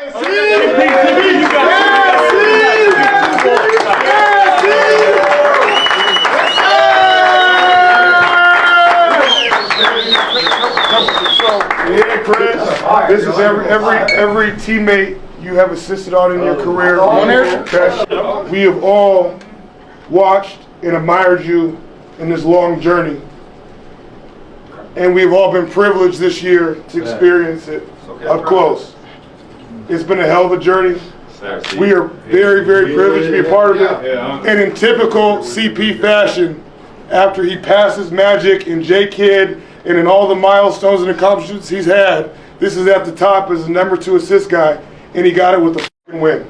Yeah, Chris. This is every teammate you have assisted on in your career. We have all watched and admired you in this long journey. And we've all been privileged this year to experience it up close. It's been a hell of a journey. We are very, very privileged to be a part of it. And in typical CP fashion, after he passes Magic and J-Kid and in all the milestones and accomplishments he's had, this is at the top as the number 2 assist guy, and he got it with a fucking win.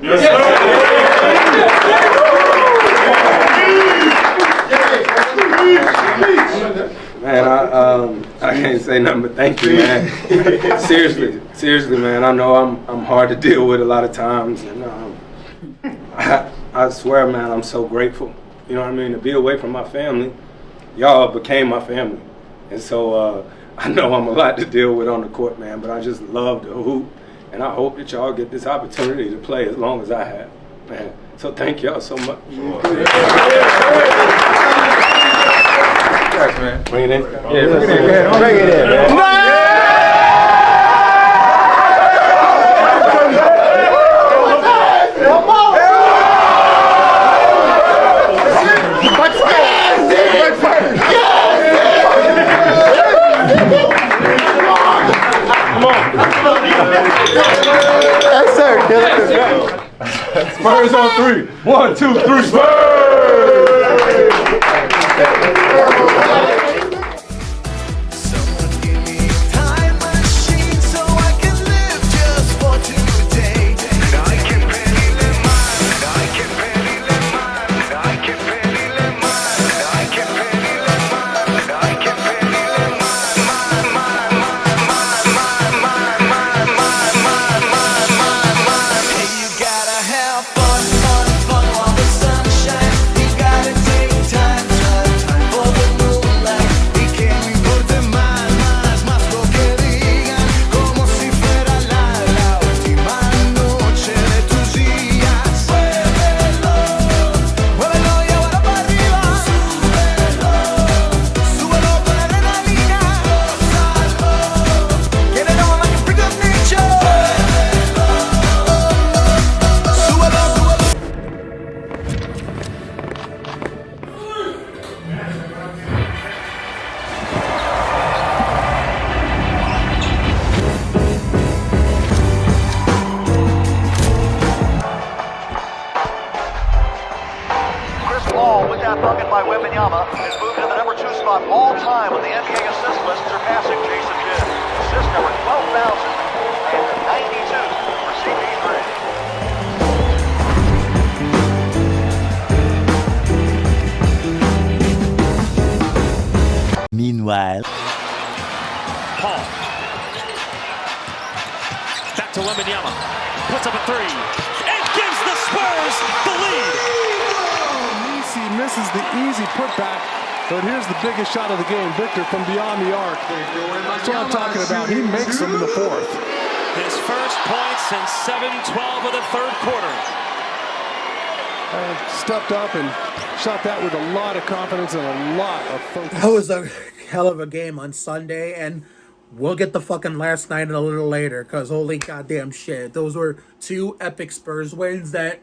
Man, I can't say nothing but thank you, man. Seriously, man. I know I'm hard to deal with a lot of times, and I swear, man, I'm so grateful. You know what I mean? To be away from my family, y'all became my family, and so I know I'm a lot to deal with on the court, man. But I just love the hoop, and I hope that y'all get this opportunity to play as long as I have, man. So thank y'all so much. Man. Bring it in. Yeah, bring it in, man. Yes, sir. Spurs on 3. 1, 2, 3. Spurs! With that bucket by Wemby is moved to the number 2 spot all time on the NBA assist list, surpassing Jason Kidd. Assist number 12,092 for CP3. Meanwhile, Paul. Back to Wemby. Puts up a 3. And gives the Spurs the lead. He misses the easy putback, but here's the biggest shot of the game. Victor from beyond the arc. That's what I'm talking about. He makes them in the 4th. His first points in 7-12 of the 3rd quarter. Stepped up and shot that with a lot of confidence and a lot of focus. That was a hell of a game on Sunday, and we'll get the fucking last night a little later, because holy goddamn shit. Those were 2 epic Spurs wins that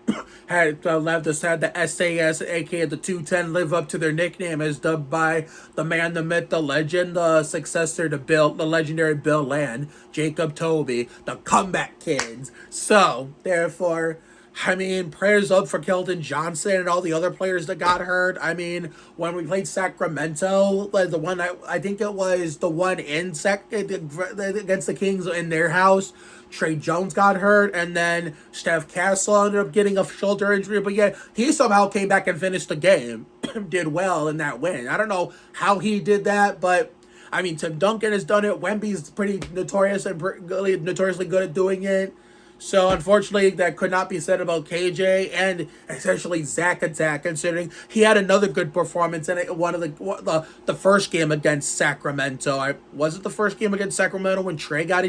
had left us had the SAS, aka the 210, live up to their nickname as dubbed by the man, the myth, the legend, the successor to Bill, the legendary Bill Land, Jacob Toby, the comeback kids. So, therefore, I mean, prayers up for Keldon Johnson and all the other players that got hurt. I mean, when we played Sacramento, like the one I think it was the one in against the Kings in their house, Trey Jones got hurt, and then Steph Castle ended up getting a shoulder injury. But yeah, he somehow came back and finished the game, did well in that win. I don't know how he did that, but I mean, Tim Duncan has done it. Wemby's pretty notorious and notoriously good at doing it. So, unfortunately, that could not be said about KJ and essentially Zach Attack, considering he had another good performance in one of the first game against Sacramento. Was it the first game against Sacramento when Trey got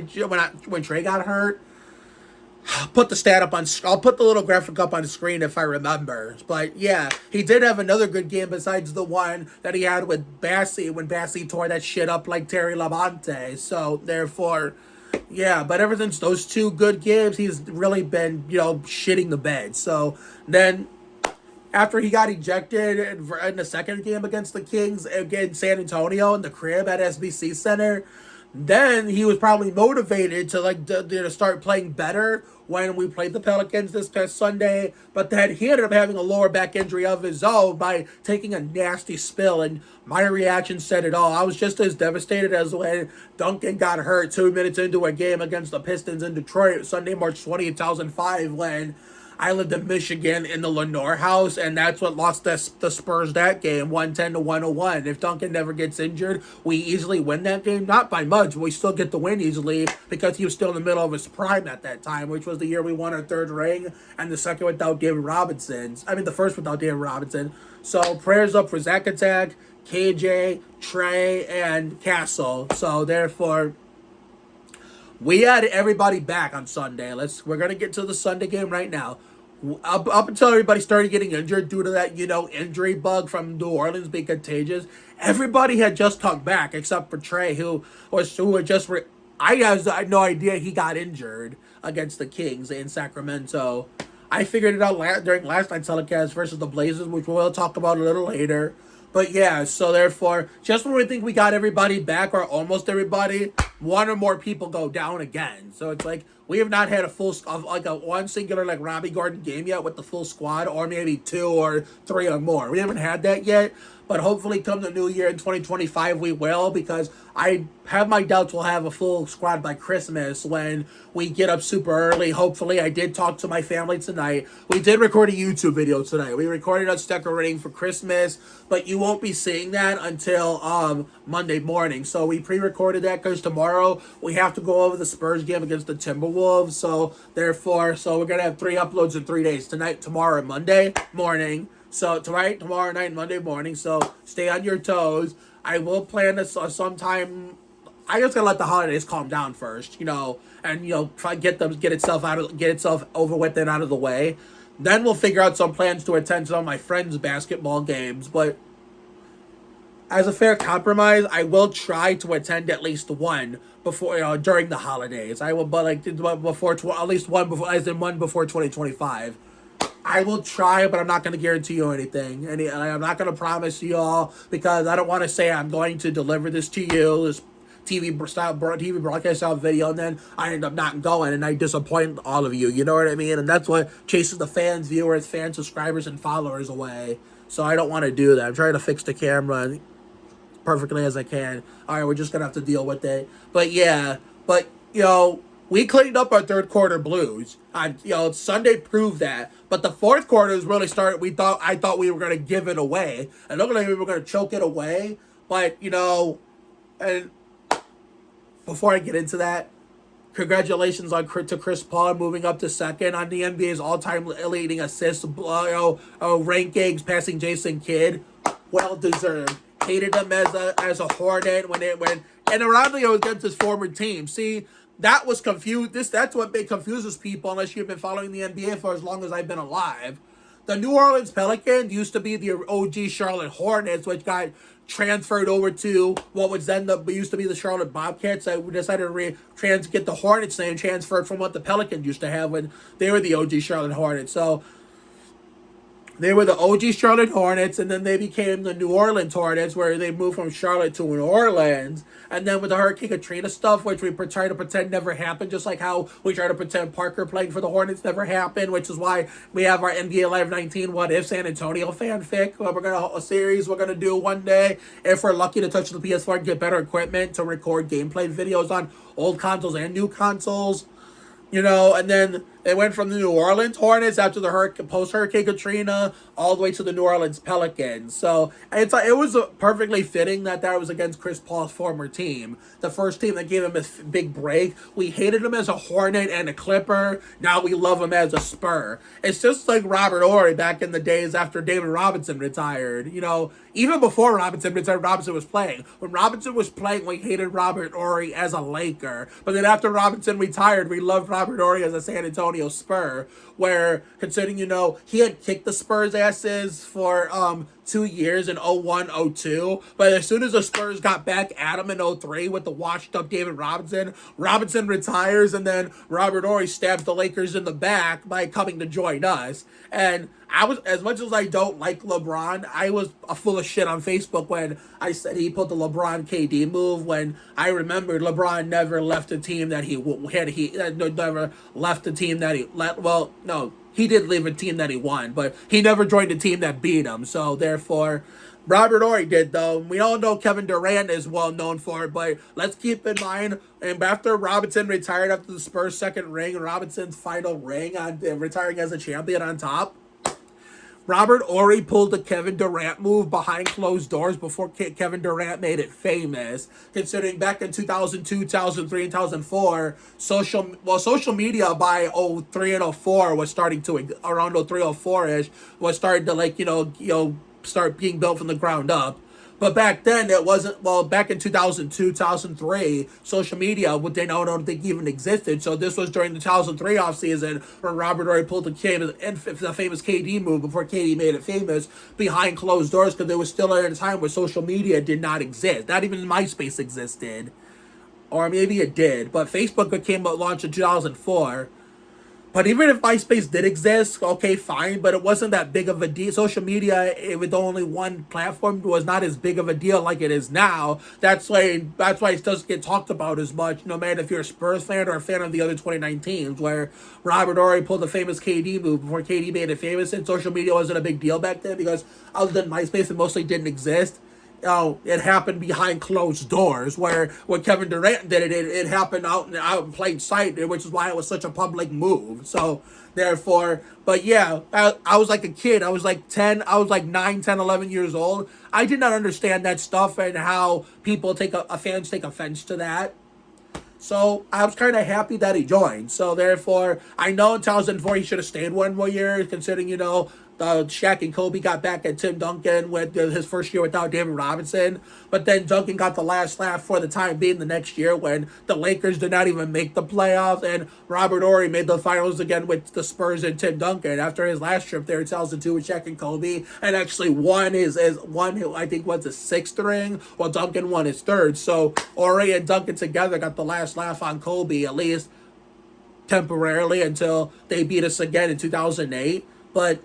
hurt? put the stat up on. I'll put the little graphic up on the screen if I remember. But yeah, he did have another good game besides the one that he had with Bassie when Bassie tore that shit up like Terry Labonte. So therefore, yeah. But ever since those two good games, he's really been shitting the bed. So then, after he got ejected in the second game against the Kings against San Antonio in the crib at SBC Center, then he was probably motivated to start playing better when we played the Pelicans this past Sunday. But then he ended up having a lower back injury of his own by taking a nasty spill, and my reaction said it all. I was just as devastated as when Duncan got hurt 2 minutes into a game against the Pistons in Detroit Sunday, March 20th, 2005, when I lived in Michigan in the Lenore house, and that's what lost the Spurs that game, 110-101. If Duncan never gets injured, we easily win that game. Not by much, but we still get the win easily because he was still in the middle of his prime at that time, which was the year we won our third ring, and the second without David Robinson. I mean, the first without David Robinson. So prayers up for Zach Attack, KJ, Trey, and Castle. So therefore, we had everybody back on Sunday. We're gonna get to the Sunday game right now. Up until everybody started getting injured due to that, injury bug from New Orleans being contagious, everybody had just come back except for Trey, who had just. I had no idea he got injured against the Kings in Sacramento. I figured it out during last night's telecast versus the Blazers, which we'll talk about a little later. But yeah, so therefore, just when we think we got everybody back, or almost everybody, one or more people go down again. So it's like we have not had a full, one singular Robbie Gordon game yet with the full squad, or maybe 2 or 3 or more. We haven't had that yet, but hopefully come the new year in 2025 we will, because I have my doubts we'll have a full squad by Christmas when we get up super early. Hopefully, I did talk to my family tonight. We did record a YouTube video tonight. We recorded us decorating for Christmas, but you won't be seeing that until Monday morning. So we pre-recorded that because tomorrow we have to go over the Spurs game against the Timberwolves. So therefore, we're going to have 3 uploads in 3 days. Tonight, tomorrow, and Monday morning. So tonight, tomorrow night, and Monday morning. So stay on your toes. I will plan this sometime. I just gotta let the holidays calm down first, and try to get itself over with and out of the way. Then we'll figure out some plans to attend some of my friends' basketball games. But as a fair compromise, I will try to attend at least one before during the holidays. I will, but at least one before, as in one before 2025. I will try, but I'm not going to guarantee you anything. And I'm not going to promise you all, because I don't want to say I'm going to deliver this to you, this TV broadcast style video, and then I end up not going and I disappoint all of you. You know what I mean? And that's what chases the fans, viewers, fans, subscribers, and followers away. So I don't want to do that. I'm trying to fix the camera perfectly as I can. All right, we're just going to have to deal with it. But yeah, we cleaned up our third quarter blues. Sunday proved that. But the fourth quarter is really started. I thought we were going to give it away. And looked like we were going to choke it away. But, and before I get into that, congratulations to Chris Paul moving up to second on the NBA's all-time leading assist rankings, passing Jason Kidd. Well deserved. Hated him as a Hornet and ironically it was against his former team. See, that was confused. That's what confuses people unless you've been following the NBA for as long as I've been alive. The New Orleans Pelicans used to be the OG Charlotte Hornets, which got transferred over to what was then used to be the Charlotte Bobcats. I decided to get the Hornets name transferred from what the Pelicans used to have when they were the OG Charlotte Hornets. So they were the OG Charlotte Hornets, and then they became the New Orleans Hornets, where they moved from Charlotte to New Orleans. And then with the Hurricane Katrina stuff, which we try to pretend never happened, just like how we try to pretend Parker playing for the Hornets never happened, which is why we have our NBA Live 19 What If San Antonio fanfic. A series we're going to do one day, if we're lucky to touch the PS4 and get better equipment to record gameplay videos on old consoles and new consoles. And then They went from the New Orleans Hornets after the post-Hurricane Katrina all the way to the New Orleans Pelicans. So it was perfectly fitting that was against Chris Paul's former team, the first team that gave him a big break. We hated him as a Hornet and a Clipper. Now we love him as a Spur. It's just like Robert Horry back in the days after David Robinson retired. You know, even before Robinson retired, Robinson was playing. When Robinson was playing, we hated Robert Horry as a Laker. But then after Robinson retired, we loved Robert Horry as a San Antonio Spur, where, considering, you know, he had kicked the Spurs' asses for 2 years in 01, 02. But as soon as the Spurs got back at him in 03 with the washed-up David Robinson, Robinson retires, and then Robert Horry stabs the Lakers in the back by coming to join us. And I was, as much as I don't like LeBron, I was full of shit on Facebook when I said he pulled the LeBron KD move, when I remembered LeBron never left a team that he never left a team that he did leave a team that he won, but he never joined a team that beat him. So therefore, Robert Horry did, though. We all know Kevin Durant is well known for it, but let's keep in mind, and after Robinson retired after the Spurs' second ring, Robinson's final ring on retiring as a champion on top, Robert Horry pulled the Kevin Durant move behind closed doors before Kevin Durant made it famous. Considering back in 2002, 2003, and 2004, social media by 03 and 04 was starting to, around 03, 04-ish, was starting to start being built from the ground up. But back then, it wasn't, back in 2002, 2003, social media, I don't think even existed. So this was during the 2003 offseason when Robert Horry pulled the famous KD move before KD made it famous behind closed doors, because there was still at a time where social media did not exist. Not even MySpace existed. Or maybe it did. But Facebook launched in 2004. But even if MySpace did exist, okay, fine, but it wasn't that big of a deal. Social media, with only one platform, was not as big of a deal like it is now. That's why it doesn't get talked about as much, no matter if you're a Spurs fan or a fan of the other 2019s, where Robert Horry pulled the famous KD move before KD made it famous, and social media wasn't a big deal back then because other than MySpace, it mostly didn't exist. It happened behind closed doors, where when Kevin Durant did it happened out in plain sight, which is why it was such a public move. So therefore, but yeah, I was like a kid. I was like 9, 10, 11 years old. I did not understand that stuff and how people fans take offense to that. So I was kind of happy that he joined. So therefore, I know in 2004 he should have stayed one more year, considering, Shaq and Kobe got back at Tim Duncan with his first year without David Robinson. But then Duncan got the last laugh for the time being the next year when the Lakers did not even make the playoffs, and Robert Horry made the finals again with the Spurs and Tim Duncan after his last trip there in 2002 with Shaq and Kobe, and actually won I think was his 6th ring, while Duncan won his 3rd. So Horry and Duncan together got the last laugh on Kobe, at least temporarily, until they beat us again in 2008. But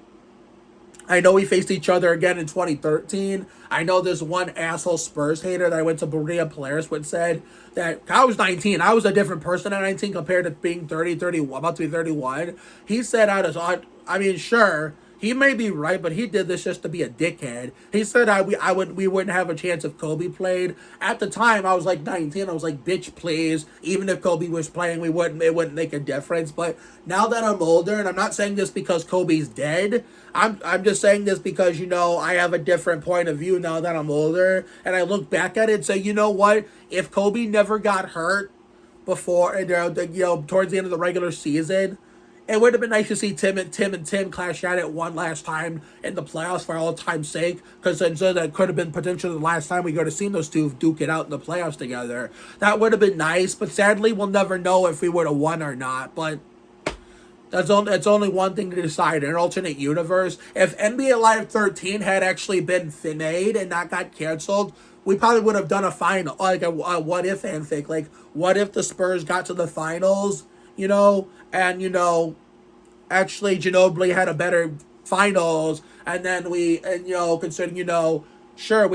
I know we faced each other again in 2013. I know there's one asshole Spurs hater that I went to Berea Polaris with said that I was 19. I was a different person at 19 compared to being 30, 31, about to be 31. He said sure, he may be right, but he did this just to be a dickhead. He said we wouldn't have a chance if Kobe played. At the time, I was like 19. I was like, bitch, please. Even if Kobe was playing, it wouldn't make a difference. But now that I'm older, and I'm not saying this because Kobe's dead, I'm just saying this because, I have a different point of view now that I'm older, and I look back at it and say, you know what? If Kobe never got hurt before, towards the end of the regular season, it would have been nice to see Tim clash at it one last time in the playoffs for all time's sake, because then that could have been potentially the last time we could have seen those two duke it out in the playoffs together. That would have been nice, but sadly we'll never know if we would have won or not. But that's only one thing to decide. In an alternate universe, if NBA Live 13 had actually been made and not got canceled, we probably would have done a final, like a what if fanfic. Like, what if the Spurs got to the finals, and actually Ginobili had a better finals, and then considering, sure, it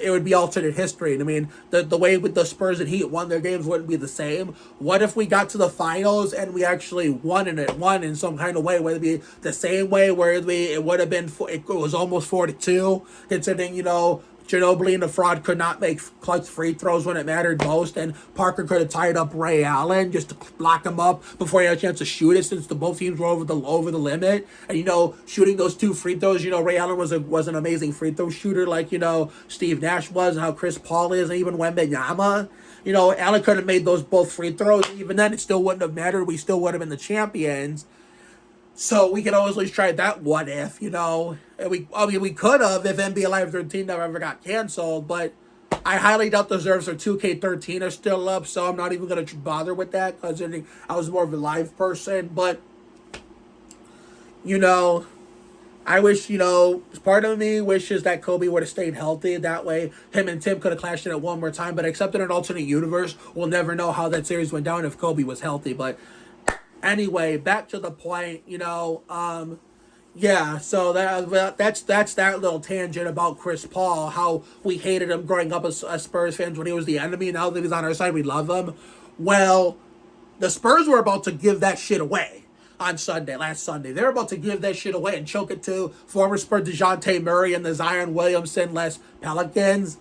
would be alternate history. And I mean, the way with the Spurs and Heat won their games wouldn't be the same. What if we got to the finals and we actually won in some kind of way? Would it be the same way where it would have been, it was almost 4-2, considering, Ginobili and the fraud could not make clutch free throws when it mattered most, and Parker could have tied up Ray Allen just to block him up before he had a chance to shoot it, since both teams were over the limit. And shooting those 2 free throws, Ray Allen was an amazing free throw shooter, like Steve Nash was, and how Chris Paul is, and even Wemby. Allen could have made those both free throws. Even then, it still wouldn't have mattered. We still would have been the champions. So we could always try that what if, And we could have if NBA Live 13 never ever got canceled, but I highly doubt the reserves for 2K13 are still up, so I'm not even going to bother with that, because I was more of a live person. But, I wish, part of me wishes that Kobe would have stayed healthy. That way, him and Tim could have clashed in it one more time. But except in an alternate universe, we'll never know how that series went down if Kobe was healthy. But anyway, back to the point, yeah, so that's that little tangent about Chris Paul, how we hated him growing up as Spurs fans when he was the enemy. Now that he's on our side, we love him. Well, the Spurs were about to give that shit away on last Sunday. They were about to give that shit away and choke it to former Spurs DeJounte Murray and the Zion Williamson-less Pelicans.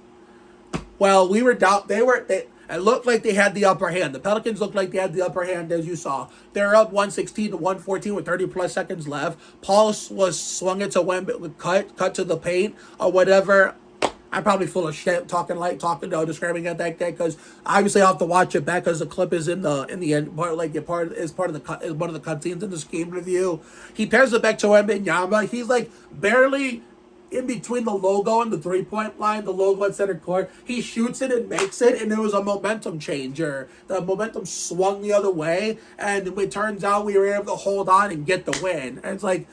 Well, we were down. It looked like they had the upper hand. The Pelicans looked like they had the upper hand, as you saw. They're up 116 to 114 with 30 plus seconds left. Paul swung it to Wemby, cut to the paint or whatever. I'm probably full of shit describing it like that, because obviously I'll have to watch it back, because the clip is in the end, part of one of the cutscenes in the game review. He pairs it back to Wemby. He's like barely in between the logo and the 3-point line, the logo at center court. He shoots it and makes it, and it was a momentum changer. The momentum swung the other way, and it turns out we were able to hold on and get the win. And it's like,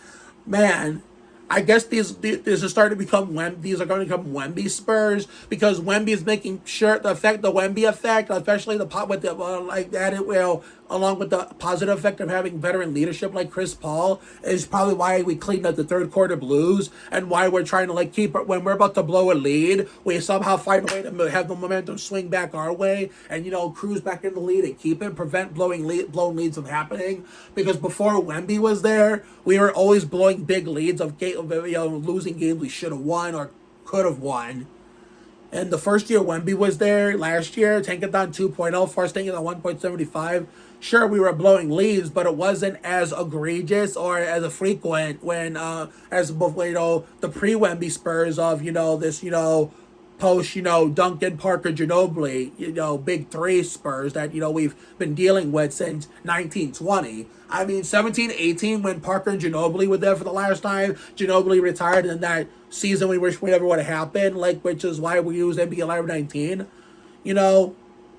man, I guess these are starting to become these are going to become Wemby Spurs, because Wemby is making sure the Wemby effect, especially along with the positive effect of having veteran leadership like Chris Paul, is probably why we cleaned up the third quarter blues, and why we're trying to keep it when we're about to blow a lead. We somehow find a way to have the momentum swing back our way, and cruise back in the lead and keep it, prevent blown leads from happening. Because before Wemby was there, we were always blowing big leads of losing games we should have won or could have won. And the first year Wemby was there, last year, Tankathon 2.0, first Tankathon 1.75, sure, we were blowing leads, but it wasn't as egregious or as frequent as the pre-Wemby Spurs of, this, post, Duncan, Parker, Ginobili, big 3 Spurs that, we've been dealing with since 1920. I mean, 17-18, when Parker and Ginobili were there for the last time, Ginobili retired, and that season we wish never would have happened, which is why we use NBA Live 19,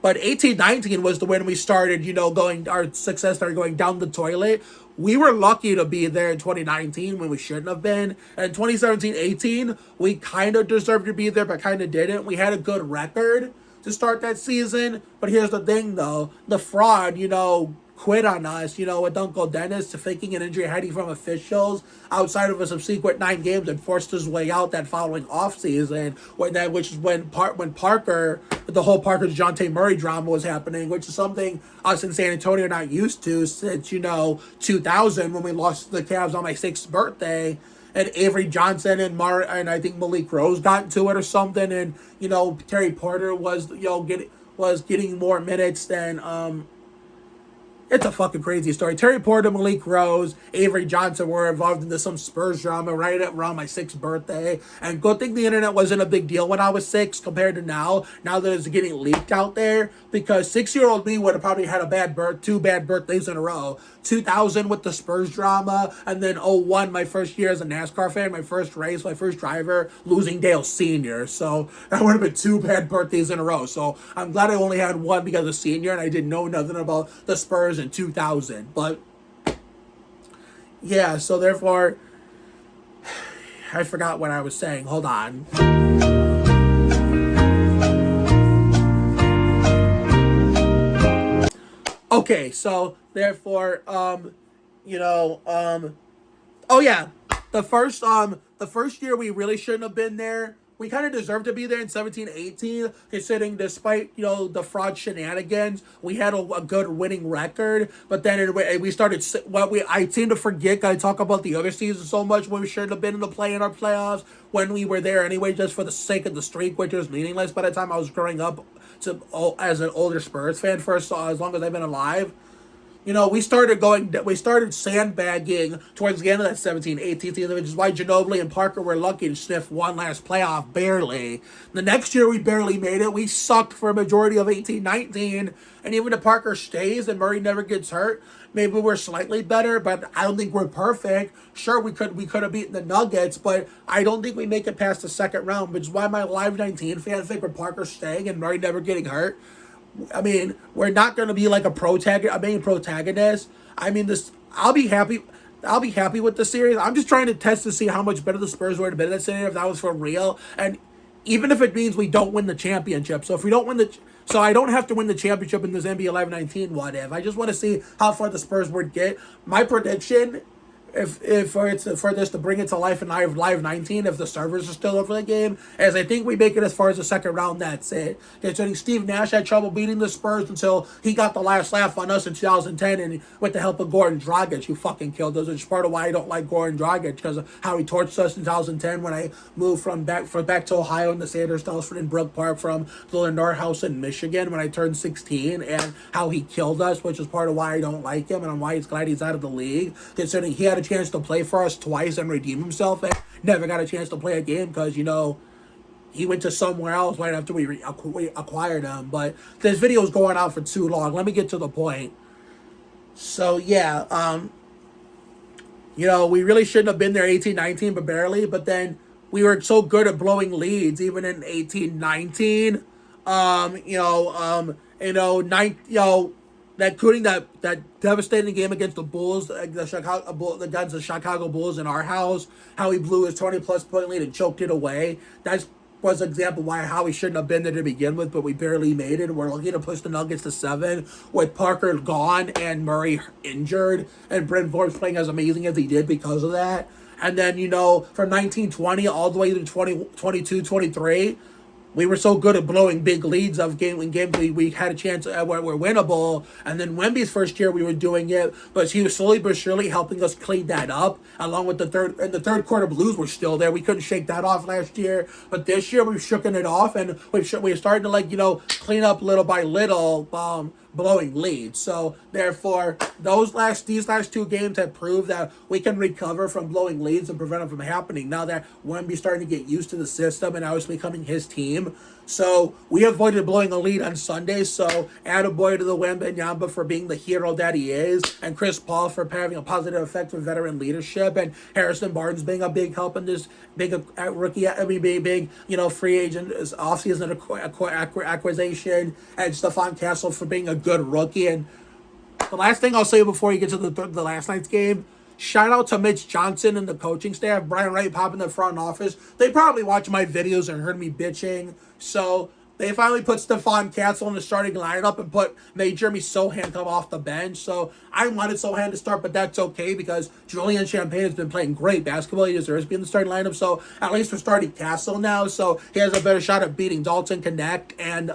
But 18-19 was the when we started, our success started going down the toilet. We were lucky to be there in 2019 when we shouldn't have been. And 2017-18, we kind of deserved to be there, but kind of didn't. We had a good record to start that season. But here's the thing, though. The fraud, quit on us, with Uncle Dennis faking an injury hiding from officials outside of a subsequent 9 games, and forced his way out that following offseason, which is when Parker, the whole Parker DeJounte Murray drama was happening, which is something us in San Antonio are not used to since, 2000, when we lost the Cavs on my 6th birthday. And Avery Johnson and I think Malik Rose got into it or something, and Terry Porter was getting more minutes than It's a fucking crazy story. Terry Porter, Malik Rose, Avery Johnson were involved into some Spurs drama right around my 6th birthday. And good thing the internet wasn't a big deal when I was 6 compared to now. Now that it's getting leaked out there. Because 6-year-old me would have probably had 2 bad birthdays in a row. 2000 with the Spurs drama. And then 01, my first year as a NASCAR fan, my first race, my first driver, losing Dale Sr. So that would have been 2 bad birthdays in a row. So I'm glad I only had 1 because of senior, and I didn't know nothing about the Spurs in 2000. But yeah, so therefore I forgot what I was saying. Hold on. Okay, so therefore oh yeah, the first year we really shouldn't have been there we kind of deserved to be there in 17-18, considering despite, you know, the fraud shenanigans, we had a good winning record. But then we started, I seem to forget, I talk about the other season so much when we should have been in the our playoffs when we were there anyway, just for the sake of the streak, which was meaningless by the time I was growing up as an older Spurs fan for as long as I've been alive. You know, we started sandbagging towards the end of that 17-18 season, which is why Ginobili and Parker were lucky to sniff one last playoff, barely. The next year, we barely made it. We sucked for a majority of 18-19, and even if Parker stays and Murray never gets hurt, maybe we're slightly better, but I don't think we're perfect. Sure, we could have beaten the Nuggets, but I don't think we make it past the second round, which is why my Live 19 fanfic with Parker staying and Murray never getting hurt. I mean, we're not going to be like a main protagonist. I mean, I'll be happy with the series. I'm just trying to test to see how much better the Spurs were to beat that series if that was for real. And even if it means we don't win the championship. So if we don't win so I don't have to win the championship in this NBA Live 19 what if. I just want to see how far the Spurs would get. My prediction, if for this to bring it to life in Live 19, if the servers are still over the game, as I think we make it as far as the second round, that's it. Considering Steve Nash had trouble beating the Spurs until he got the last laugh on us in 2010, and with the help of Goran Dragic, who fucking killed us, which is part of why I don't like Goran Dragic, because of how he torched us in 2010 when I moved back to Ohio in the Sanders house in Brook Park from the Lenore house in Michigan when I turned 16, and how he killed us, which is part of why I don't like him, and why he's glad he's out of the league, considering he had a chance to play for us twice and redeem himself and never got a chance to play a game because, you know, he went to somewhere else right after we acquired him. But this video is going on for too long. Let me get to the point. So, yeah, you know, we really shouldn't have been there 18-19, but barely. But then we were so good at blowing leads, even in 18-19. Including that devastating game against the Bulls, against the Chicago Bulls in our house, how he blew his 20-plus point lead and choked it away. That was an example how we shouldn't have been there to begin with, but we barely made it. We're lucky to push the Nuggets to 7 with Parker gone and Murray injured, and Bryn Forbes playing as amazing as he did because of that. And then, you know, from 19-20 all the way to 22-23, we were so good at blowing big leads of games we had a chance where we're winnable. And then Wemby's first year we were doing it, but he was slowly but surely helping us clean that up. Along with the third quarter blues were still there. We couldn't shake that off last year, but this year we've shooken it off, and we're starting to, like, you know, clean up little by little, blowing leads. So therefore, these last two games have proved that we can recover from blowing leads and prevent them from happening. Now that Wemby's starting to get used to the system and now it's becoming his team. So we avoided blowing a lead on Sunday. So attaboy to the Wembanyama for being the hero that he is, and Chris Paul for having a positive effect for veteran leadership, and Harrison Barnes being a big help in this big big you know, free agent offseason acquisition, and Stephon Castle for being a good rookie. And the last thing I'll say before you get to the last night's game, shout out to Mitch Johnson and the coaching staff, Brian Wright Pop in the front office. They probably watched my videos and heard me bitching. So they finally put Stephon Castle in the starting lineup and made Jeremy Sohan come off the bench. So I wanted Sohan to start, but that's okay because Julian Champagne has been playing great basketball. He deserves to be in the starting lineup. So at least we're starting Castle now. So he has a better shot at beating Dalton Connect and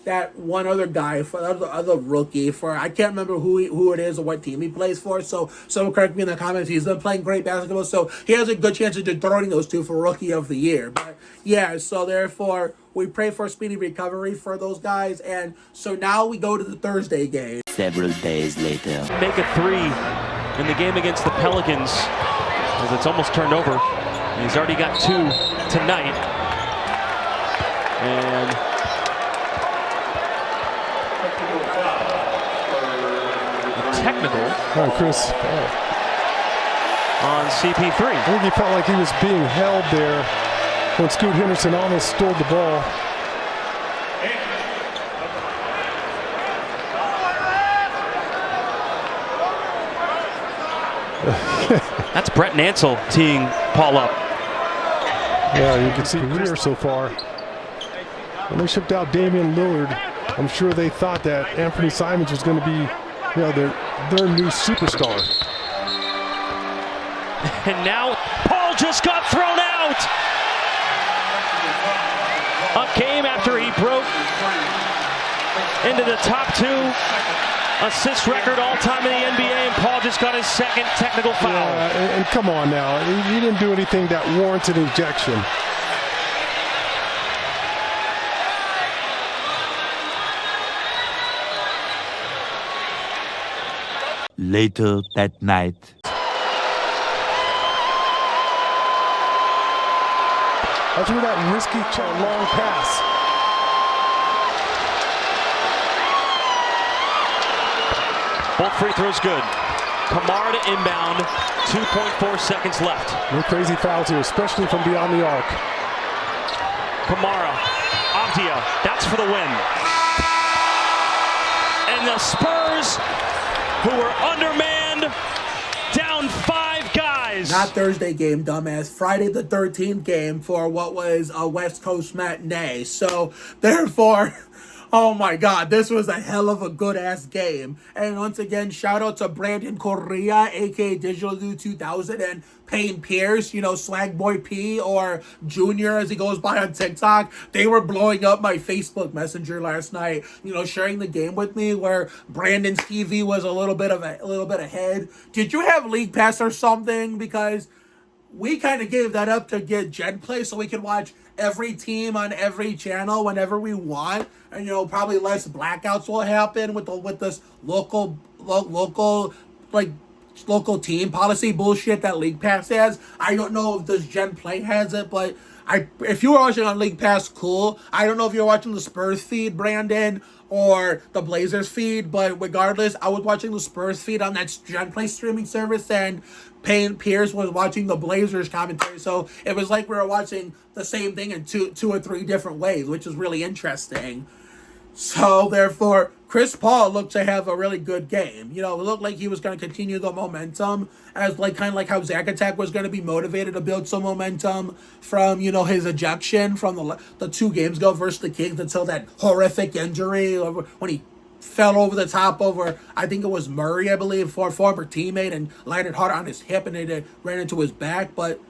that one other guy, for other rookie, for I can't remember who it is or what team he plays for. So someone correct me in the comments. He's been playing great basketball, so he has a good chance of dethroning those two for Rookie of the Year. But yeah, so therefore we pray for a speedy recovery for those guys. And so now we go to the Thursday game. Several days later. Make a 3 in the game against the Pelicans, as it's almost turned over. He's already got 2 tonight. And technical Chris. on CP3. I think he felt like he was being held there when Scoot Henderson almost stole the ball. That's Brett Nansel teeing Paul up. Yeah, you can see career so far. When they shipped out Damian Lillard, I'm sure they thought that Anthony Simons was going to be, you know, their new superstar. And now Paul just got thrown out. a game after he broke into the top 2 assist record all-time in the NBA, and Paul just got his second technical foul. And come on now, he didn't do anything that warranted ejection. Later that night. That's where that risky long pass. Both free throws good. Kamara to inbound, 2.4 seconds left. No crazy fouls here, especially from beyond the arc. Kamara, Avdia, that's for the win. And the Spurs, who were undermanned, down 5 guys. Not Thursday game, dumbass. Friday the 13th game for what was a West Coast matinee. So, therefore, oh my God, this was a hell of a good-ass game. And once again, shout out to Brandon Correa, a.k.a. Digital Dude 2000, and Payne Pierce, Swag Boy P, or Junior as he goes by on TikTok. They were blowing up my Facebook Messenger last night, sharing the game with me, where Brandon's TV was a little bit ahead. Did you have League Pass or something? Because we kind of gave that up to get Gen Play so we could watch every team on every channel whenever we want, and probably less blackouts will happen with this local team policy bullshit that League Pass has. I don't know if this Gen Play has it, but if you were watching on League Pass, cool. I don't know if you're watching the Spurs feed, Brandon, or the Blazers feed, but regardless, I was watching the Spurs feed on that Gen Play streaming service, and Payne Pierce was watching the Blazers commentary, so it was like we were watching the same thing in two or three different ways, which is really interesting. So, therefore, Chris Paul looked to have a really good game. It looked like he was going to continue the momentum, as kind of like how Zach Attack was going to be motivated to build some momentum from, his ejection from the 2 games ago versus the Kings until that horrific injury when he fell over the top over, I think it was Murray, I believe, for a former teammate, and landed hard on his hip, and it ran into his back. But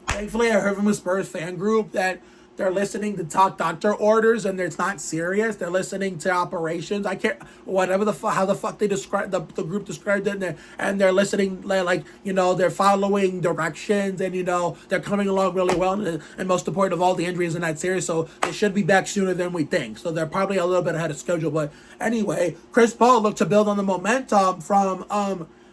thankfully, I heard from a Spurs fan group that they're listening to talk doctor orders, and it's not serious. They're listening to operations. I can't, whatever how the fuck they described, the group described it, and they're listening, they're following directions, and, they're coming along really well, and most important of all, the injuries are not serious, so they should be back sooner than we think. So they're probably a little bit ahead of schedule. But anyway, Chris Paul looked to build on the momentum from,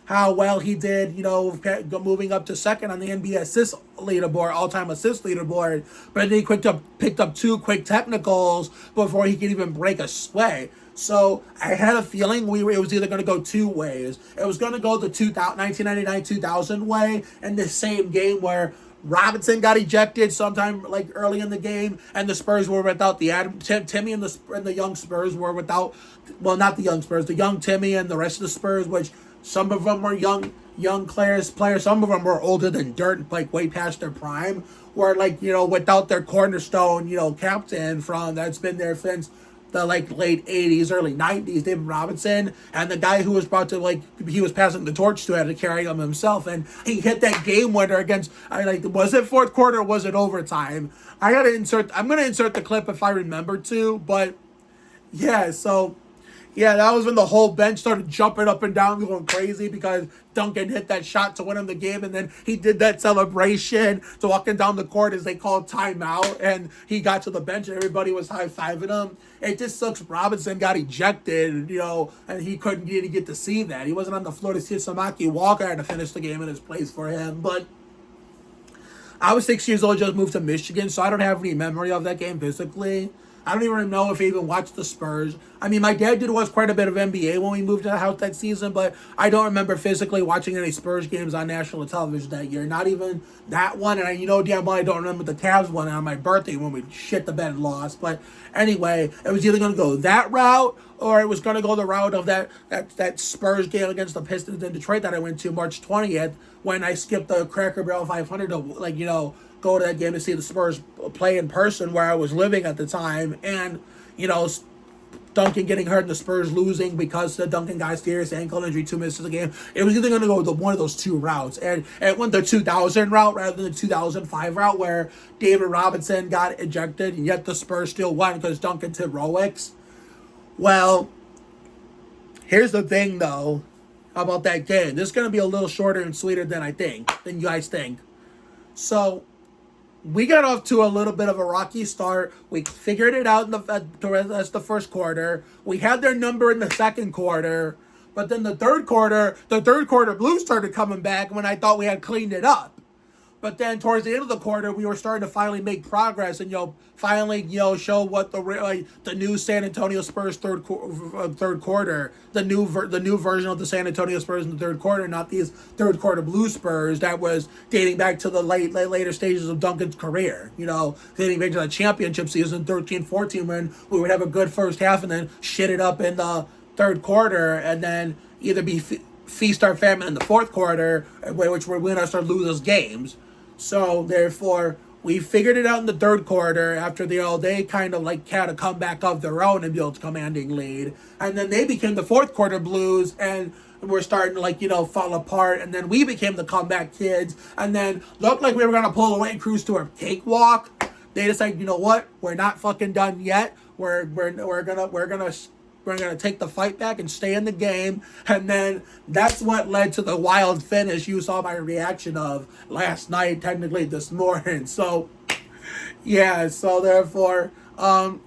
how well he did, moving up to second on the NBA assist leaderboard, all-time assist leaderboard. But then he picked up 2 quick technicals before he could even break a sweat. So I had a feeling it was either going to go 2 ways. It was going to go the 1999-2000 way in the same game where Robinson got ejected sometime early in the game, and the Spurs were without Timmy and the young Spurs were without, well, not the young Spurs, the young Timmy and the rest of the Spurs, which some of them were young players. Some of them were older than dirt, way past their prime. Were without their cornerstone, captain that's been there since the late 80s, early 90s, David Robinson, and the guy who was about to he was passing the torch to had to carry him himself, and he hit that game winner against. Was it fourth quarter or was it overtime? I'm gonna insert the clip if I remember to, but yeah, so. Yeah, that was when the whole bench started jumping up and down, going crazy because Duncan hit that shot to win him the game, and then he did that celebration to walking down the court as they called timeout, and he got to the bench and everybody was high-fiving him. It just sucks Robinson got ejected, and he couldn't really get to see that. He wasn't on the floor to see Samaki Walker had to finish the game in his place for him, but I was 6 years old, just moved to Michigan, so I don't have any memory of that game physically. I don't even know if I even watched the Spurs. I mean, my dad did watch quite a bit of NBA when we moved to the house that season, but I don't remember physically watching any Spurs games on national television that year. Not even that one, and damn well I don't remember the Cavs one on my birthday when we shit the bed and lost. But anyway, it was either going to go that route or it was going to go the route of that Spurs game against the Pistons in Detroit that I went to March 20th when I skipped the Cracker Barrel 500 to, go to that game to see the Spurs play in person where I was living at the time. And, Duncan getting hurt and the Spurs losing because the Duncan got a serious ankle injury 2 minutes of the game. It was either going to go with one of those two routes. And it went the 2000 route rather than the 2005 route where David Robinson got ejected and yet the Spurs still won because Duncan's heroics. Well, here's the thing, though, about that game. This is going to be a little shorter and sweeter than you guys think. So, we got off to a little bit of a rocky start. We figured it out in the first quarter. We had their number in the second quarter. But then the third quarter blues started coming back when I thought we had cleaned it up. But then towards the end of the quarter, we were starting to finally make progress and finally show what the new San Antonio Spurs third quarter, the new version of the San Antonio Spurs in the third quarter, not these third quarter blue Spurs that was dating back to the later stages of Duncan's career. Dating back to the championship season 13-14 when we would have a good first half and then shit it up in the third quarter and then either be feast our famine in the fourth quarter, which we're going to start losing games. So, therefore, we figured it out in the third quarter after they kind of had a comeback of their own and built a commanding lead. And then they became the fourth quarter blues and we're starting to fall apart. And then we became the comeback kids and then looked like we were going to pull away and cruise to a cakewalk. They decided, you know what? We're not fucking done yet. We're gonna take the fight back and stay in the game, and then that's what led to the wild finish you saw my reaction of last night, technically this morning. So, yeah. So therefore, that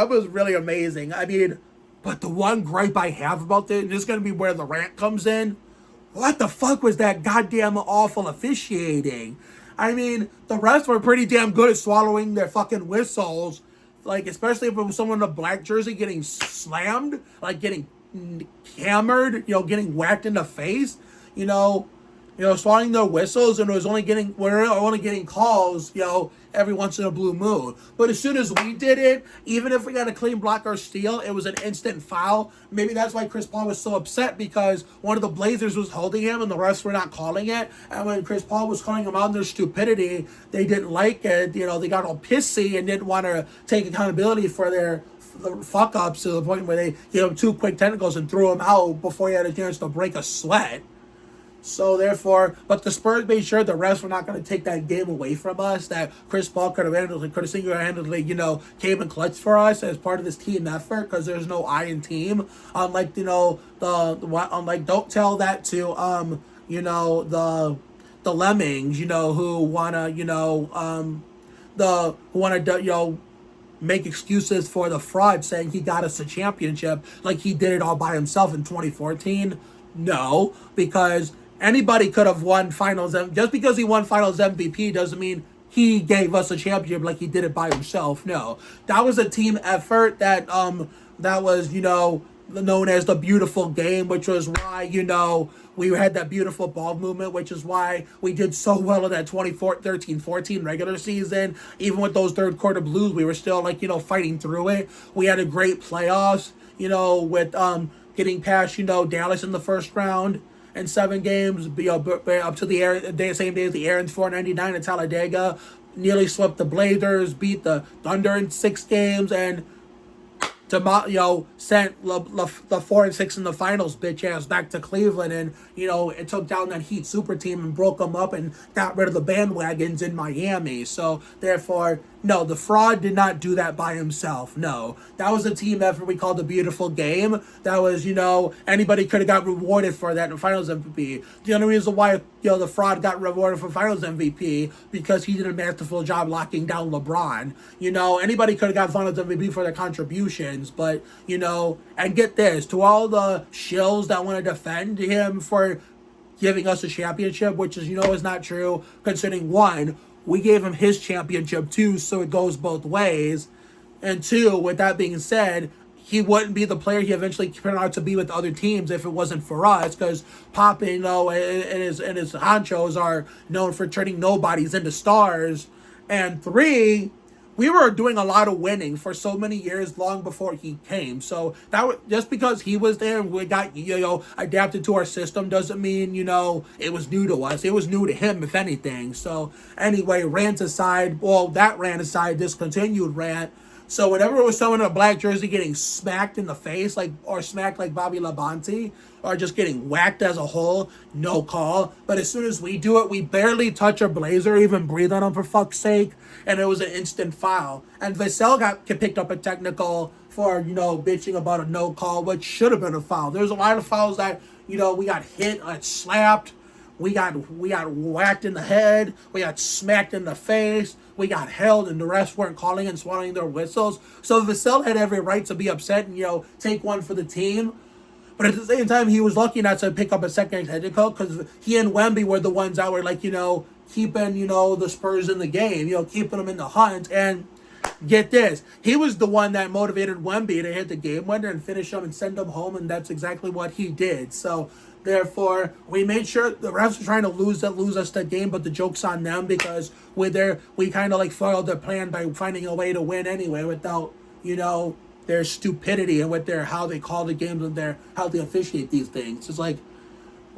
was really amazing. I mean, but the one gripe I have about this, and this is gonna be where the rant comes in. What the fuck was that goddamn awful officiating? I mean, the refs were pretty damn good at swallowing their fucking whistles. Especially if it was someone in a black jersey getting slammed, getting hammered, getting whacked in the face, swallowing their whistles, and we're only getting calls, every once in a blue moon. But as soon as we did it, even if we got a clean block or steal, it was an instant foul. Maybe that's why Chris Paul was so upset because one of the Blazers was holding him and the refs were not calling it. And when Chris Paul was calling them out on their stupidity, they didn't like it. They got all pissy and didn't want to take accountability for their fuck ups to the point where they gave him 2 quick technicals and threw him out before he had a chance to break a sweat. So therefore, but the Spurs made sure the refs were not going to take that game away from us, that Chris Paul could have single-handedly, came and clutched for us as part of this team effort, because there's no I in team. Unlike, don't tell that to, the Lemmings, who wanna, make excuses for the fraud, saying he got us a championship like he did it all by himself in 2014. No, because anybody could have won finals. Just because he won finals MVP doesn't mean he gave us a championship like he did it by himself. No, that was a team effort that was, known as the beautiful game, which was why, we had that beautiful ball movement, which is why we did so well in that 13-14 regular season. Even with those third quarter blues, we were still fighting through it. We had a great playoffs, with getting past, Dallas in the first round and 7 games, up to the same day as the Aaron's 499 at Talladega. Nearly swept the Blazers, beat the Thunder in 6 games, and sent the 4 and 6 in the finals bitch ass back to Cleveland, and it took down that Heat super team and broke them up and got rid of the bandwagons in Miami. So therefore, no, the fraud did not do that by himself. No, that was a team effort we called the beautiful game. That was, anybody could have got rewarded for that in Finals MVP. The only reason why, the fraud got rewarded for Finals MVP because he did a masterful job locking down LeBron. Anybody could have got Finals MVP for their contributions, but, and get this, to all the shills that want to defend him for giving us a championship, which is, is not true, considering 1, we gave him his championship too, so it goes both ways. And 2, with that being said, he wouldn't be the player he eventually turned out to be with other teams if it wasn't for us, because Pop, and his honchos are known for turning nobodies into stars. And 3, we were doing a lot of winning for so many years long before he came. So that was, just because he was there and we got, adapted to our system doesn't mean, it was new to us. It was new to him, if anything. So anyway, rant aside, this continued rant. So whenever it was someone in a black jersey getting smacked in the face, or smacked like Bobby Labonte, or just getting whacked as a whole, no call. But as soon as we do it, we barely touch a blazer, even breathe on him for fuck's sake, and it was an instant foul. And Vassell got picked up a technical for, bitching about a no call, which should have been a foul. There's a lot of fouls that, we got hit, slapped, we got whacked in the head, we got smacked in the face, we got held, and the refs weren't calling and swallowing their whistles. So Vassell had every right to be upset and, take one for the team. But at the same time, he was lucky not to pick up a second technical because he and Wemby were the ones that were, keeping, the Spurs in the game, keeping them in the hunt. And get this, he was the one that motivated Wemby to hit the game winner and finish him and send him home, and that's exactly what he did. So, therefore, we made sure the refs were trying to lose us that game, but the joke's on them because we kind of foiled their plan by finding a way to win anyway without, their stupidity and with how they call the games and how they officiate these things. It's like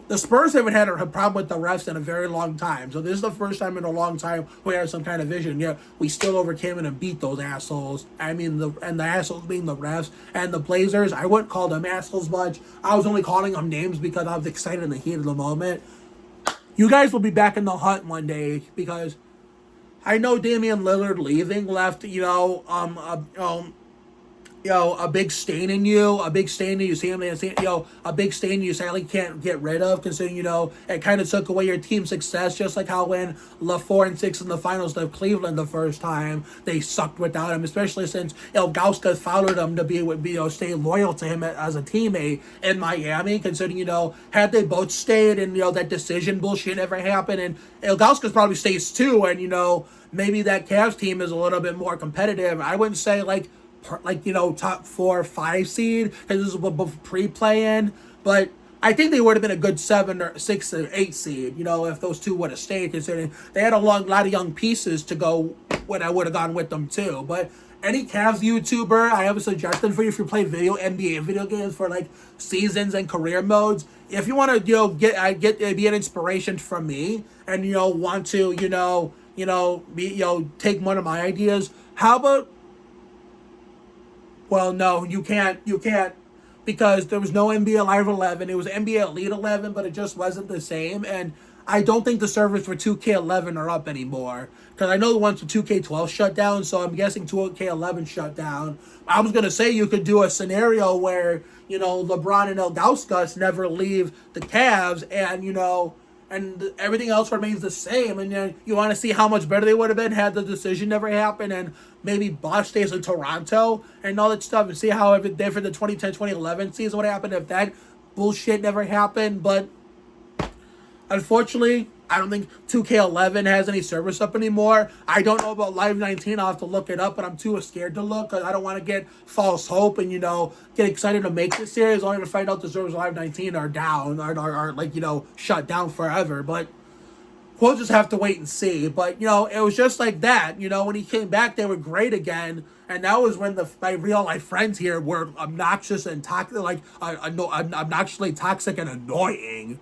the Spurs haven't had a problem with the refs in a very long time. So this is the first time in a long time we had some kind of vision. Yeah, we still overcame it and beat those assholes. I mean, the assholes being the refs and the Blazers. I wouldn't call them assholes much. I was only calling them names because I was excited in the heat of the moment. You guys will be back in the hunt one day because I know Damian Lillard left, a big stain in you, a big stain that you sadly can't get rid of, considering, it kind of took away your team's success, just like how when 4-6 in the finals of Cleveland the first time, they sucked without him, especially since, Gauskas followed him to stay loyal to him as a teammate in Miami, considering, had they both stayed and, that decision bullshit never happened, and Gauskas probably stays too, and, maybe that Cavs team is a little bit more competitive. I wouldn't say, top 4 or 5 seed, because this is pre-play-in, but I think they would have been a good 7 or 6 or 8 seed, if those two would have stayed, considering they had a lot of young pieces to go when I would have gone with them too. But any Cavs YouTuber, I have a suggestion for you if you play NBA video games for seasons and career modes. If you want to be an inspiration from me and want to take one of my ideas, how about? Well, no, you can't, because there was no NBA Live 11. It was NBA Elite 11, but it just wasn't the same. And I don't think the servers for 2K11 are up anymore, because I know the ones for 2K12 shut down, so I'm guessing 2K11 shut down. I was going to say you could do a scenario where, LeBron and Ilgauskas never leave the Cavs, and everything else remains the same, and then you want to see how much better they would have been had the decision never happened, and maybe Bosh stays in Toronto and all that stuff, and see how different the 2010-2011 season would happen if that bullshit never happened. But unfortunately, I don't think 2K11 has any service up anymore. I don't know about Live 19. I'll have to look it up, but I'm too scared to look because I don't want to get false hope and, get excited to make this series only to find out the servers Live 19 are down, are shut down forever. But we'll just have to wait and see. But, it was just like that. When he came back, they were great again. And that was when my real life friends here were obnoxious and toxic, obnoxiously toxic and annoying.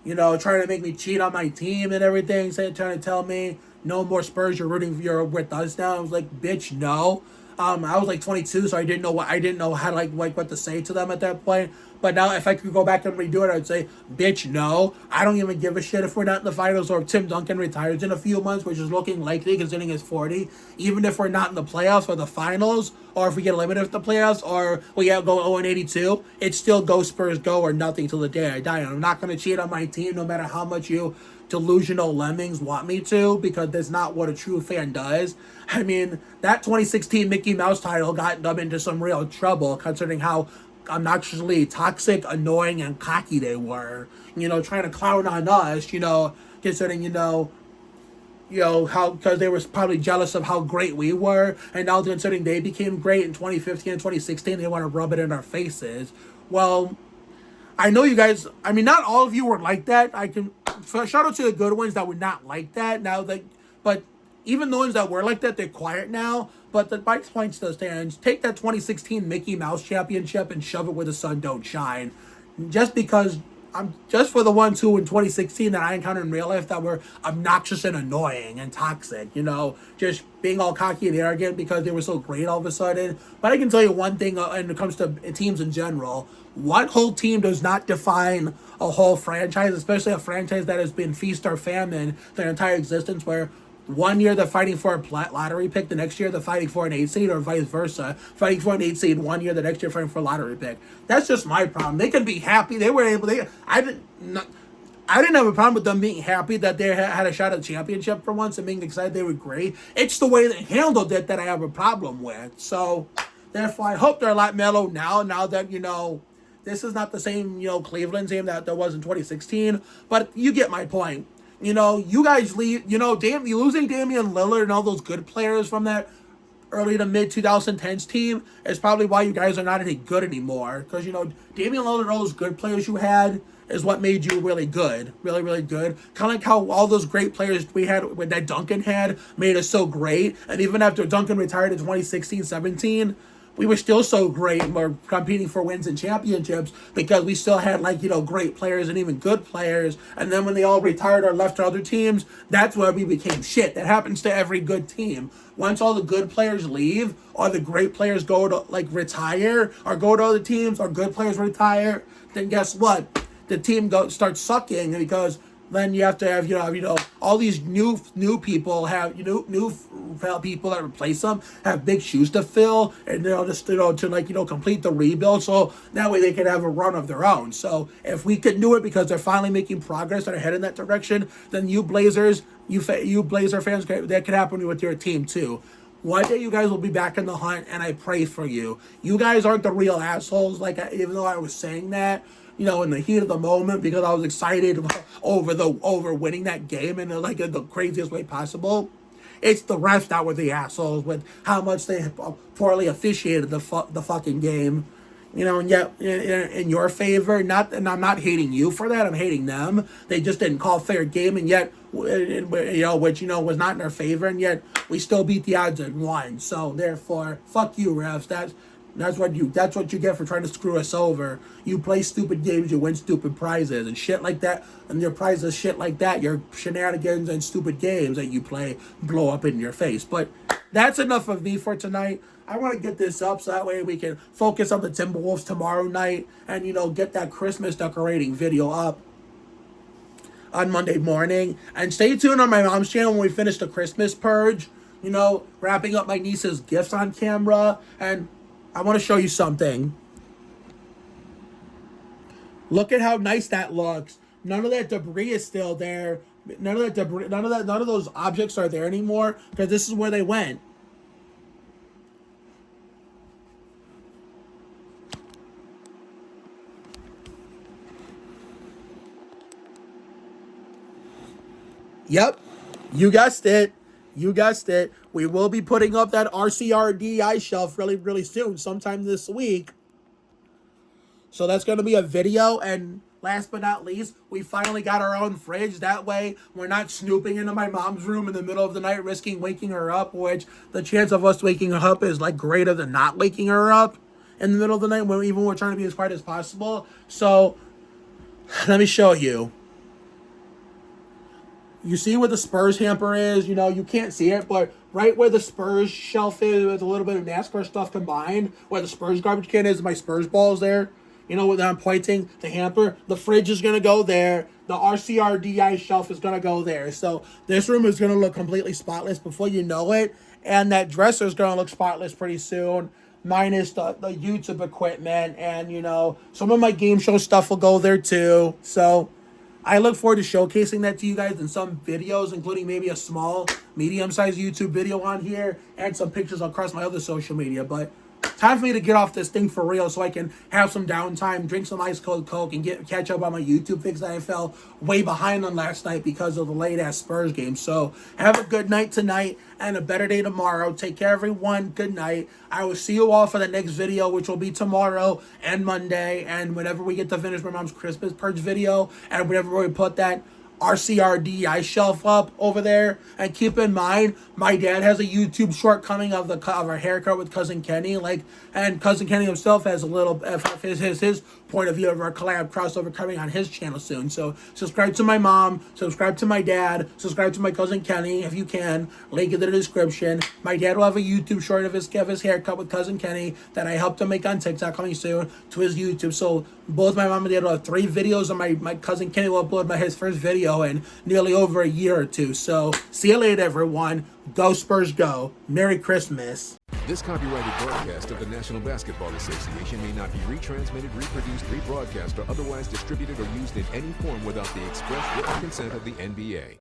Trying to make me cheat on my team and everything, trying to tell me no more Spurs, you're with us now. I was like, bitch, no. I was 22, so I didn't know how what to say to them at that point. But now if I could go back and redo it, I'd say, bitch, no. I don't even give a shit if we're not in the finals or if Tim Duncan retires in a few months, which is looking likely considering he's 40. Even if we're not in the playoffs or the finals, or if we get eliminated from the playoffs, or we go 0-82, it still go Spurs go or nothing till the day I die. And I'm not going to cheat on my team no matter how much you delusional lemmings want me to, because that's not what a true fan does. I mean, that 2016 Mickey Mouse title got them into some real trouble, considering how obnoxiously toxic, annoying, and cocky they were. Trying to clown on us, considering, how, because they were probably jealous of how great we were, and now considering they became great in 2015 and 2016, they want to rub it in our faces. Well, I know you guys, not all of you were like that. Shout out to the good ones that were not like that. But even the ones that were like that, they're quiet now. But the point still stands. Take that 2016 Mickey Mouse championship and shove it where the sun don't shine. Just because just for the ones who in 2016 that I encountered in real life that were obnoxious and annoying and toxic, just being all cocky and arrogant because they were so great all of a sudden. But I can tell you one thing when it comes to teams in general. One whole team does not define a whole franchise, especially a franchise that has been feast or famine their entire existence, where one year they're fighting for a lottery pick, the next year they're fighting for an 8 seed, or vice versa. Fighting for an 8 seed one year, the next year fighting for a lottery pick. That's just my problem. They can be happy. I didn't have a problem with them being happy that they had a shot at the championship for once and being excited they were great. It's the way they handled it that I have a problem with. So, therefore, I hope they're a lot mellow now that, this is not the same, Cleveland team that there was in 2016. But you get my point. You guys leave, losing Damian Lillard and all those good players from that early to mid 2010s team is probably why you guys are not any good anymore. Because, Damian Lillard and all those good players you had is what made you really good. Really, really good. Kind of like how all those great players we had, that Duncan had, made us so great. And even after Duncan retired in 2016-17, we were still so great and we're competing for wins and championships because we still had great players and even good players. And then when they all retired or left to other teams, that's where we became shit. That happens to every good team. Once all the good players leave or the great players go to retire or go to other teams or good players retire, then guess what? The team starts sucking because then you have to have all these new people have new people that replace them have big shoes to fill, and to complete the rebuild, so that way they can have a run of their own. So if we can do it because they're finally making progress and are heading in that direction, then you Blazer fans, that could happen with your team too. One day you guys will be back in the hunt, and I pray for you. You guys aren't the real assholes. Even though I was saying that, in the heat of the moment because I was excited over winning that game in the craziest way possible. It's the refs that were the assholes with how much they poorly officiated the fucking game. And yet in your favor, and I'm not hating you for that. I'm hating them. They just didn't call fair game, and yet which was not in our favor, and yet we still beat the odds and won. So therefore, fuck you, refs. That's what you get for trying to screw us over. You play stupid games, you win stupid prizes and shit like that. And your prizes, shit like that, your shenanigans and stupid games that you play blow up in your face. But that's enough of me for tonight. I want to get this up so that way we can focus on the Timberwolves tomorrow night and get that Christmas decorating video up on Monday morning. And stay tuned on my mom's channel when we finish the Christmas purge. Wrapping up my niece's gifts on camera, and I want to show you something. Look at how nice that looks. None of that debris is still there. None of those objects are there anymore because this is where they went. Yep, you guessed it. We will be putting up that RCRD ice shelf really, really soon, sometime this week. So that's going to be a video. And last but not least, we finally got our own fridge. That way, we're not snooping into my mom's room in the middle of the night, risking waking her up, which the chance of us waking her up is greater than not waking her up in the middle of the night when even we're trying to be as quiet as possible. So let me show you. You see where the Spurs hamper is? You can't see it, but right where the Spurs shelf is with a little bit of NASCAR stuff combined, where the Spurs garbage can is, my Spurs balls there. Where I'm pointing, the hamper, the fridge is going to go there. The RCRD ice shelf is going to go there. So this room is going to look completely spotless before you know it. And that dresser is going to look spotless pretty soon, minus the YouTube equipment. And, some of my game show stuff will go there too. So I look forward to showcasing that to you guys in some videos, including maybe a small, medium-sized YouTube video on here and some pictures across my other social media. But time for me to get off this thing for real so I can have some downtime, drink some ice cold Coke, and catch up on my YouTube fix that I fell way behind on last night because of the late-ass Spurs game. So have a good night tonight and a better day tomorrow. Take care, everyone. Good night. I will see you all for the next video, which will be tomorrow and Monday. And whenever we get to finish my mom's Christmas purge video and whenever we put that RCRDI shelf up over there. And keep in mind, my dad has a YouTube short coming of our haircut with Cousin Kenny. And Cousin Kenny himself has a little his point of view of our collab crossover coming on his channel soon. So subscribe to my mom, subscribe to my dad, subscribe to my Cousin Kenny if you can. Link in the description. My dad will have a YouTube short of his haircut with Cousin Kenny that I helped him make on TikTok coming soon to his YouTube. So both my mom and dad will have 3 videos, and my Cousin Kenny will upload his first video in nearly over a year or 2. So see you later, everyone. Go Spurs, go. Merry Christmas. This copyrighted broadcast of the National Basketball Association may not be retransmitted, reproduced, rebroadcast, or otherwise distributed or used in any form without the express written consent of the NBA.